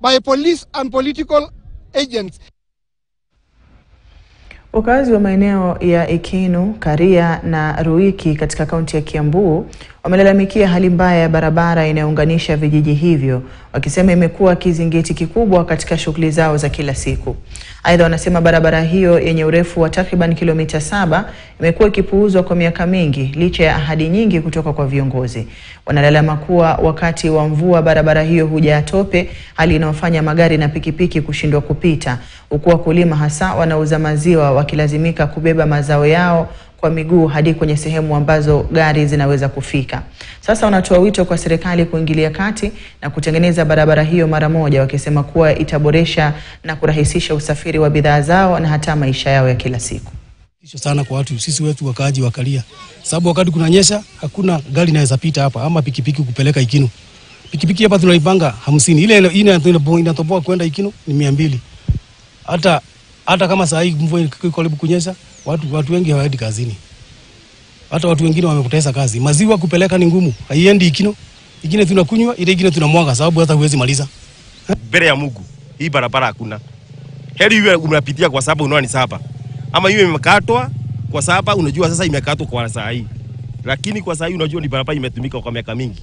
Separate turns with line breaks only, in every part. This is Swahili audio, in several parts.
by police and political agents.
Wakazi wa maeneo ya Ikinu, Karia na Ruiki katika kaunti ya Kiambu wamelalamikia hali mbaya ya barabara inayounganisha vijiji hivyo, wakisema imekuwa kizingiti kikubwa katika shughuli zao za kila siku. Aidha, wanasema barabara hiyo yenye urefu wa takriban kilomita 7 imekuwa ikipuuzwa kwa miaka mingi licha ya ahadi nyingi kutoka kwa viongozi. Wanalalama kuwa wakati wa mvua barabara hiyo hujaa tope, hali inayofanya magari na pikipiki kushindwa kupita, huku wakulima hasa wanauza maziwa wakilazimika kubeba mazao yao kwa miguu hadi kwenye sehemu ambazo gari zinaweza kufika. Sasa wanatoa wito kwa serikali kuingilia kati na kutengeneza barabara hiyo mara moja, wakisema kuwa itaboresha na kurahisisha usafiri wa bidhaa zao na hata maisha yao ya kila siku.
Hicho sana kwa watu sisi wetu wakaaji wa Karia. Sababu wakati kunanyesha hakuna gari inaweza pita hapa ama pikipiki kupeleka Ikinu. Pikipiki hapa tunaipanga 50. Ile inatoboa kwenda Ikinu ni 200. Hata kama saa hii mvua iko karibu kunyesha, watu wengi hawaendi kazini. Hata watu wengine wamepoteza kazi. Maziwa kupeleka ni ngumu. Haiendi Ikinu. Ingine tunakunywa, ile ingine tunamwaga sababu hata huwezi maliza.
Mbele ya Mungu, hii barabara hakuna. Heri iwe unapitia kwa sababu unaona ni saba. Ama iwe imekatwa kwa sababu unajua sasa imekatwa kwa saa hii. Lakini kwa saa hii unajua ni barabara imetumika kwa miaka mingi.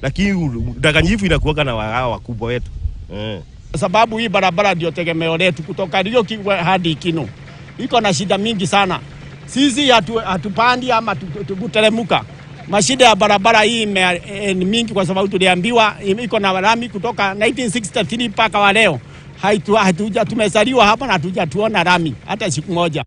Lakini udanganyifu inakuwa na wao wakubwa wetu.
Sababu hii barabara ndio tegemeo letu kutoka Ruiki hadi Ikinu. Iko na shida mingi sana. Sisi hatupandi ama tuteremuka. Mashida ya barabara hii ni mingi kwa sababu tuliambiwa iko na lami kutoka 1963 mpaka wa leo. Tumezaliwa hapa na hatujatuona lami hata siku moja.